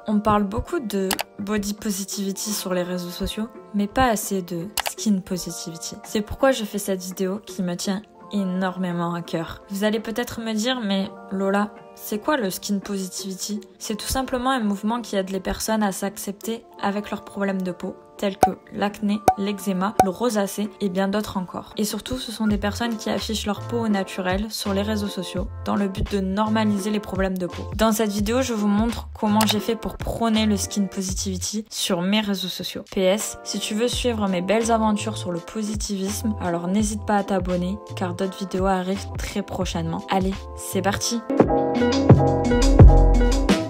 On parle beaucoup de body positivity sur les réseaux sociaux, mais pas assez de skin positivity. C'est pourquoi je fais cette vidéo qui me tient énormément à cœur. Vous allez peut-être me dire, mais Lola, c'est quoi le skin positivity? C'est tout simplement un mouvement qui aide les personnes à s'accepter avec leurs problèmes de peau, tels que l'acné, l'eczéma, le rosacée et bien d'autres encore. Et surtout, ce sont des personnes qui affichent leur peau au naturel sur les réseaux sociaux dans le but de normaliser les problèmes de peau. Dans cette vidéo, je vous montre comment j'ai fait pour prôner le skin positivity sur mes réseaux sociaux. PS, si tu veux suivre mes belles aventures sur le positivisme, alors n'hésite pas à t'abonner car d'autres vidéos arrivent très prochainement. Allez, c'est parti!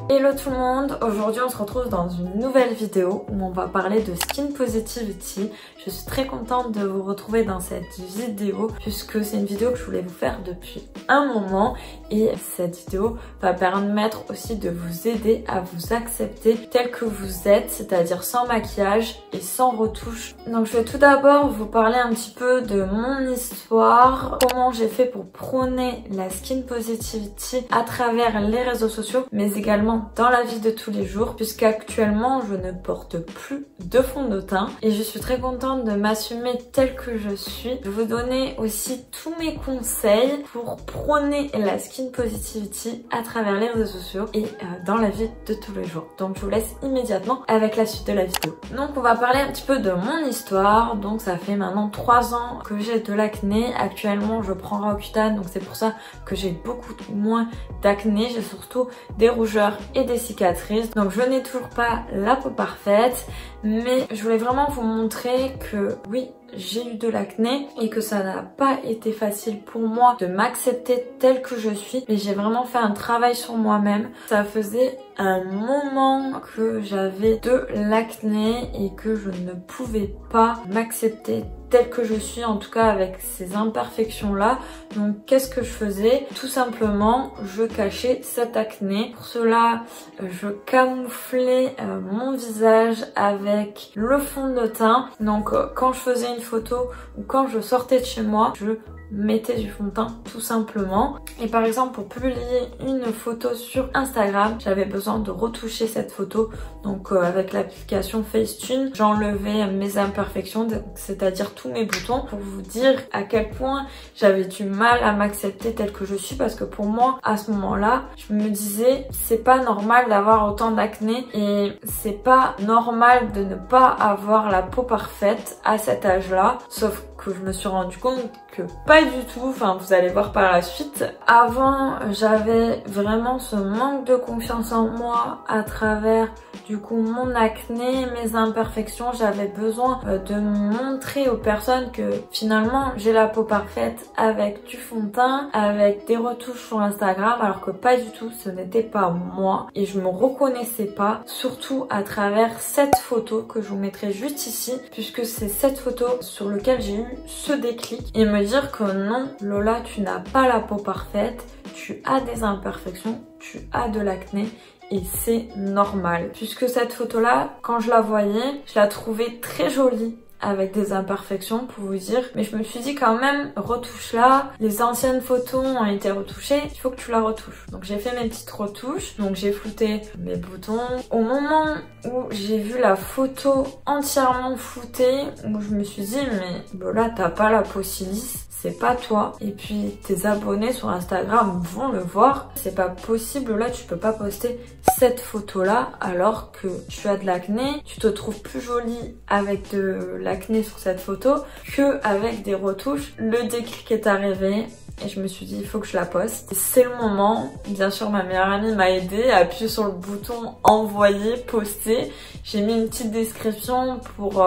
Hello tout le monde, aujourd'hui on se retrouve dans une nouvelle vidéo où on va parler de skin positivity. Je suis très contente de vous retrouver dans cette vidéo puisque c'est une vidéo que je voulais vous faire depuis un moment et cette vidéo va permettre aussi de vous aider à vous accepter tel que vous êtes, c'est-à-dire sans maquillage et sans retouche. Donc je vais tout d'abord vous parler un petit peu de mon histoire, comment j'ai fait pour prôner la skin positivity à travers les réseaux sociaux mais également dans la vie de tous les jours puisqu'actuellement je ne porte plus de fond de teint et je suis très contente de m'assumer telle que je suis. Je vais vous donner aussi tous mes conseils pour prôner la skin positivity à travers les réseaux sociaux et dans la vie de tous les jours. Donc je vous laisse immédiatement avec la suite de la vidéo. Donc on va parler un petit peu de mon histoire. Donc ça fait maintenant 3 ans que j'ai de l'acné. Actuellement je prends Roaccutane, donc c'est pour ça que j'ai beaucoup moins d'acné. J'ai surtout des rougeurs et des cicatrices. Donc je n'ai toujours pas la peau parfaite, mais je voulais vraiment vous montrer que oui, j'ai eu de l'acné et que ça n'a pas été facile pour moi de m'accepter telle que je suis, mais j'ai vraiment fait un travail sur moi-même. Ça faisait un moment que j'avais de l'acné et que je ne pouvais pas m'accepter telle que je suis, en tout cas avec ces imperfections là. Donc qu'est-ce que je faisais? Tout simplement je cachais cette acné. Pour cela je camouflais mon visage avec le fond de teint. Donc quand je faisais une photo ou quand je sortais de chez moi, je mettais du fond de teint tout simplement. Et par exemple pour publier une photo sur Instagram, j'avais besoin de retoucher cette photo. Donc avec l'application Facetune, j'enlevais mes imperfections, c'est-à-dire tous mes boutons, pour vous dire à quel point j'avais du mal à m'accepter telle que je suis, parce que pour moi à ce moment-là, je me disais c'est pas normal d'avoir autant d'acné et c'est pas normal de ne pas avoir la peau parfaite à cet âge-là. Sauf que je me suis rendu compte que pas du tout, enfin vous allez voir par la suite. Avant j'avais vraiment ce manque de confiance en moi à travers du coup mon acné, mes imperfections. J'avais besoin de montrer aux personnes que finalement j'ai la peau parfaite avec du fond de teint, avec des retouches sur Instagram, alors que pas du tout, ce n'était pas moi et je me reconnaissais pas, surtout à travers cette photo que je vous mettrai juste ici, puisque c'est cette photo sur laquelle j'ai eu ce déclic et me dire que non Lola, tu n'as pas la peau parfaite, tu as des imperfections, tu as de l'acné et c'est normal. Puisque cette photo là, quand je la voyais, je la trouvais très jolie avec des imperfections pour vous dire, mais je me suis dit quand même, retouche là, les anciennes photos ont été retouchées, il faut que tu la retouches. Donc j'ai fait mes petites retouches, donc j'ai flouté mes boutons. Au moment où j'ai vu la photo entièrement floutée, où je me suis dit mais Lola, t'as pas la peau si lisse, c'est pas toi. Et puis tes abonnés sur Instagram vont le voir, c'est pas possible, là tu peux pas poster cette photo là alors que tu as de l'acné, tu te trouves plus jolie avec de l'acné sur cette photo que avec des retouches. Le déclic est arrivé et je me suis dit il faut que je la poste. C'est le moment. Bien sûr ma meilleure amie m'a aidée à appuyer sur le bouton envoyer, poster. J'ai mis une petite description pour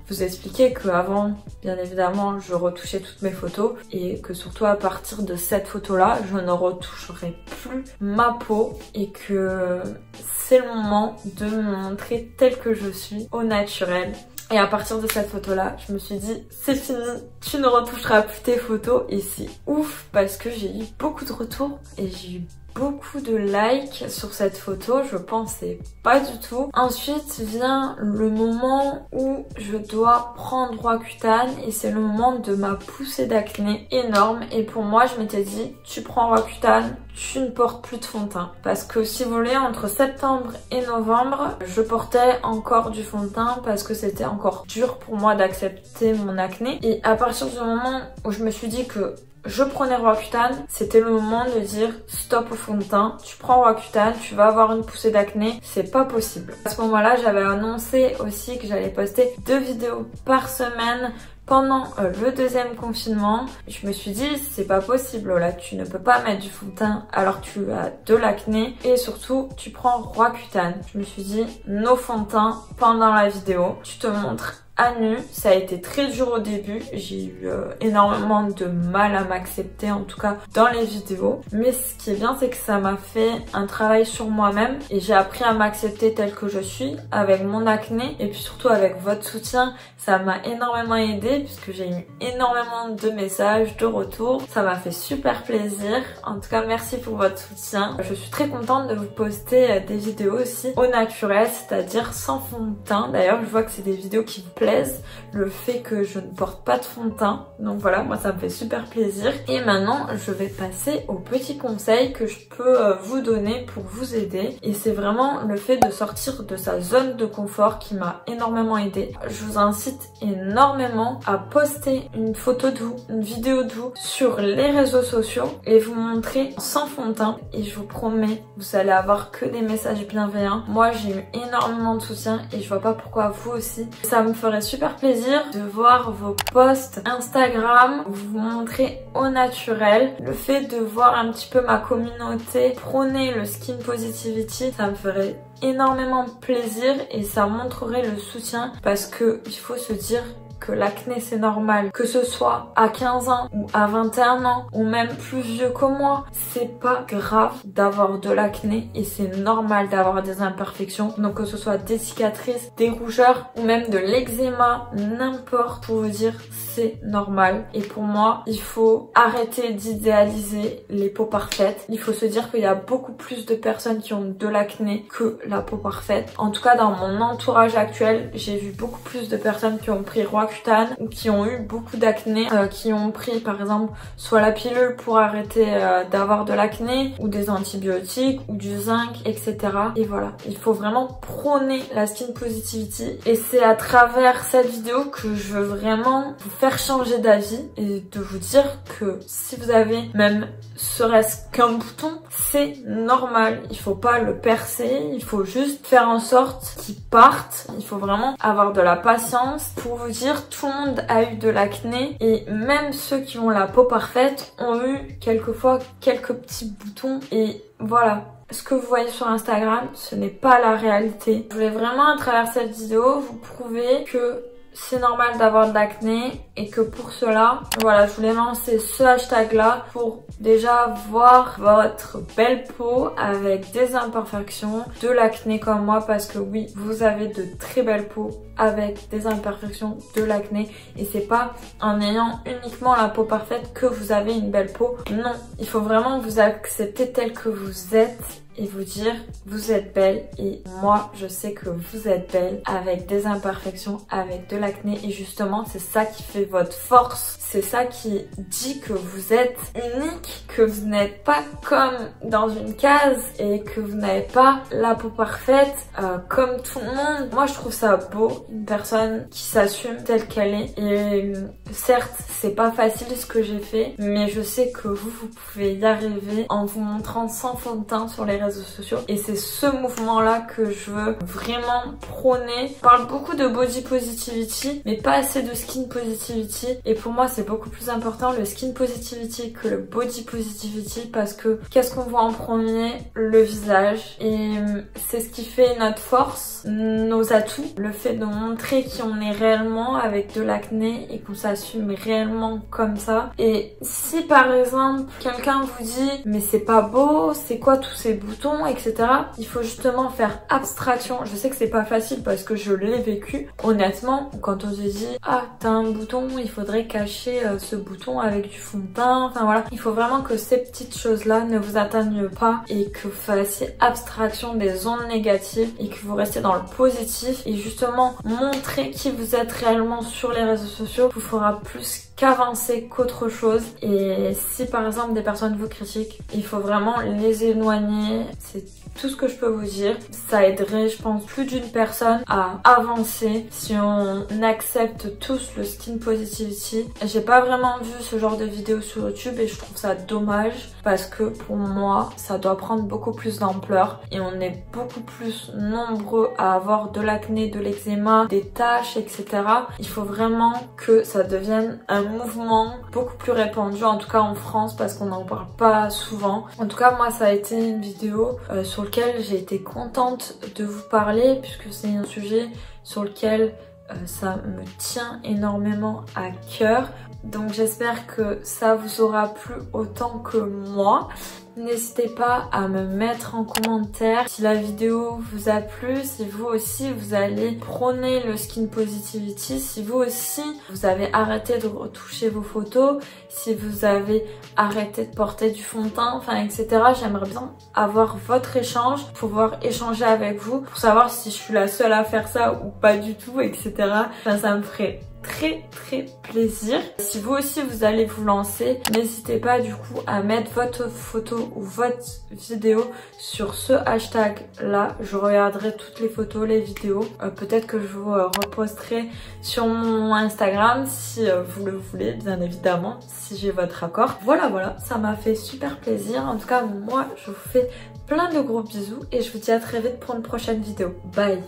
vous expliquer que avant, bien évidemment, je retouchais toutes mes photos et que surtout à partir de cette photo là, je ne retoucherai plus ma peau et que c'est le moment de me montrer telle que je suis au naturel. Et à partir de cette photo là, je me suis dit c'est fini, tu ne retoucheras plus tes photos. Et c'est ouf parce que j'ai eu beaucoup de retours et j'ai eu beaucoup de likes sur cette photo, je pensais pas du tout. Ensuite vient le moment où je dois prendre Roaccutane et c'est le moment de ma poussée d'acné énorme. Et pour moi, je m'étais dit, tu prends Roaccutane, tu ne portes plus de fond de teint. Parce que si vous voulez, entre septembre et novembre, je portais encore du fond de teint parce que c'était encore dur pour moi d'accepter mon acné. Et à partir du moment où je me suis dit que je prenais Roaccutane, c'était le moment de dire stop au fond de teint, tu prends Roaccutane, tu vas avoir une poussée d'acné, c'est pas possible. À ce moment-là, j'avais annoncé aussi que j'allais poster 2 vidéos par semaine pendant le deuxième confinement. Je me suis dit, c'est pas possible là, tu ne peux pas mettre du fond de teint alors que tu as de l'acné et surtout tu prends Roaccutane. Je me suis dit, no fond de teint pendant la vidéo, tu te montres à nu. Ça a été très dur au début, j'ai eu énormément de mal à m'accepter, en tout cas dans les vidéos, mais ce qui est bien c'est que ça m'a fait un travail sur moi-même et j'ai appris à m'accepter telle que je suis avec mon acné et puis surtout avec votre soutien. Ça m'a énormément aidé puisque j'ai eu énormément de messages, de retours, ça m'a fait super plaisir. En tout cas merci pour votre soutien. Je suis très contente de vous poster des vidéos aussi au naturel, c'est-à-dire sans fond de teint. D'ailleurs je vois que c'est des vidéos qui vous plaisent, le fait que je ne porte pas de fond de teint. Donc voilà, moi ça me fait super plaisir. Et maintenant je vais passer aux petits conseils que je peux vous donner pour vous aider. Et c'est vraiment le fait de sortir de sa zone de confort qui m'a énormément aidé. Je vous incite énormément à poster une photo de vous, une vidéo de vous sur les réseaux sociaux et vous montrer sans fond de teint. Et je vous promets, vous allez avoir que des messages bienveillants. Moi j'ai eu énormément de soutien et je vois pas pourquoi vous aussi. Ça me ferait super plaisir de voir vos posts Instagram, vous montrer au naturel. Le fait de voir un petit peu ma communauté prôner le skin positivity, ça me ferait énormément plaisir et ça montrerait le soutien parce que il faut se dire que l'acné c'est normal, que ce soit à 15 ans ou à 21 ans ou même plus vieux que moi, c'est pas grave d'avoir de l'acné et c'est normal d'avoir des imperfections. Donc que ce soit des cicatrices, des rougeurs ou même de l'eczéma, n'importe, pour vous dire c'est normal. Et pour moi, il faut arrêter d'idéaliser les peaux parfaites. Il faut se dire qu'il y a beaucoup plus de personnes qui ont de l'acné que la peau parfaite. En tout cas dans mon entourage actuel, j'ai vu beaucoup plus de personnes qui ont pris Roaccutane ou qui ont eu beaucoup d'acné, qui ont pris par exemple soit la pilule pour arrêter d'avoir de l'acné ou des antibiotiques ou du zinc, etc. Et voilà, il faut vraiment prôner la skin positivity et c'est à travers cette vidéo que je veux vraiment vous faire changer d'avis et de vous dire que si vous avez même serait-ce qu'un bouton, c'est normal. Il faut pas le percer, il faut juste faire en sorte qu'il parte. Il faut vraiment avoir de la patience. Pour vous dire, tout le monde a eu de l'acné et même ceux qui ont la peau parfaite ont eu quelquefois quelques petits boutons et voilà. Ce que vous voyez sur Instagram, ce n'est pas la réalité. Je voulais vraiment à travers cette vidéo vous prouver que c'est normal d'avoir de l'acné et que pour cela, voilà, je voulais lancer ce hashtag là pour déjà voir votre belle peau avec des imperfections, de l'acné comme moi parce que oui, vous avez de très belles peaux avec des imperfections, de l'acné et c'est pas en ayant uniquement la peau parfaite que vous avez une belle peau. Non, il faut vraiment vous accepter tel que vous êtes et vous dire vous êtes belle et moi je sais que vous êtes belle avec des imperfections, avec de l'acné et justement c'est ça qui fait votre force, c'est ça qui dit que vous êtes unique, que vous n'êtes pas comme dans une case et que vous n'avez pas la peau parfaite comme tout le monde. Moi je trouve ça beau, une personne qui s'assume telle qu'elle est et certes c'est pas facile ce que j'ai fait mais je sais que vous pouvez y arriver en vous montrant sans fond de teint sur les réseaux sociaux et c'est ce mouvement là que je veux vraiment prôner. On parle beaucoup de body positivity mais pas assez de skin positivity et pour moi c'est beaucoup plus important le skin positivity que le body positivity parce que qu'est-ce qu'on voit en premier? Le visage et c'est ce qui fait notre force, nos atouts, le fait de montrer qui on est réellement avec de l'acné et qu'on s'assume réellement comme ça. Et si par exemple quelqu'un vous dit mais c'est pas beau, c'est quoi tous ces boutons? boutons, etc. Il faut justement faire abstraction. Je sais que c'est pas facile parce que je l'ai vécu. Honnêtement, quand on se dit ah t'as un bouton, il faudrait cacher ce bouton avec du fond de teint. Enfin voilà, il faut vraiment que ces petites choses là ne vous atteignent pas et que vous fassiez abstraction des ondes négatives et que vous restiez dans le positif et justement montrer qui vous êtes réellement sur les réseaux sociaux vous fera plus qu'avancer qu'autre chose. Et si par exemple des personnes vous critiquent, il faut vraiment les éloigner. C'est tout ce que je peux vous dire. Ça aiderait, je pense, plus d'une personne à avancer si on accepte tous le skin positivity. J'ai pas vraiment vu ce genre de vidéo sur YouTube et je trouve ça dommage parce que pour moi, ça doit prendre beaucoup plus d'ampleur et on est beaucoup plus nombreux à avoir de l'acné, de l'eczéma, des taches, etc. Il faut vraiment que ça devienne un mouvement beaucoup plus répandu, en tout cas en France, parce qu'on n'en parle pas souvent. En tout cas, moi, ça a été une vidéo sur lequel j'ai été contente de vous parler puisque c'est un sujet sur lequel ça me tient énormément à cœur. Donc j'espère que ça vous aura plu autant que moi. N'hésitez pas à me mettre en commentaire si la vidéo vous a plu, si vous aussi vous allez prôner le skin positivity, si vous aussi vous avez arrêté de retoucher vos photos, si vous avez arrêté de porter du fond de teint, enfin etc. J'aimerais bien avoir votre échange, pouvoir échanger avec vous pour savoir si je suis la seule à faire ça ou pas du tout, etc. Enfin, ça me ferait très plaisir. Si vous aussi vous allez vous lancer, n'hésitez pas du coup à mettre votre photo ou votre vidéo sur ce hashtag là. Je regarderai toutes les photos, les vidéos. Peut-être que je vous reposterai sur mon Instagram si vous le voulez, bien évidemment, si j'ai votre accord. Voilà, ça m'a fait super plaisir. En tout cas, moi je vous fais plein de gros bisous et je vous dis à très vite pour une prochaine vidéo. Bye.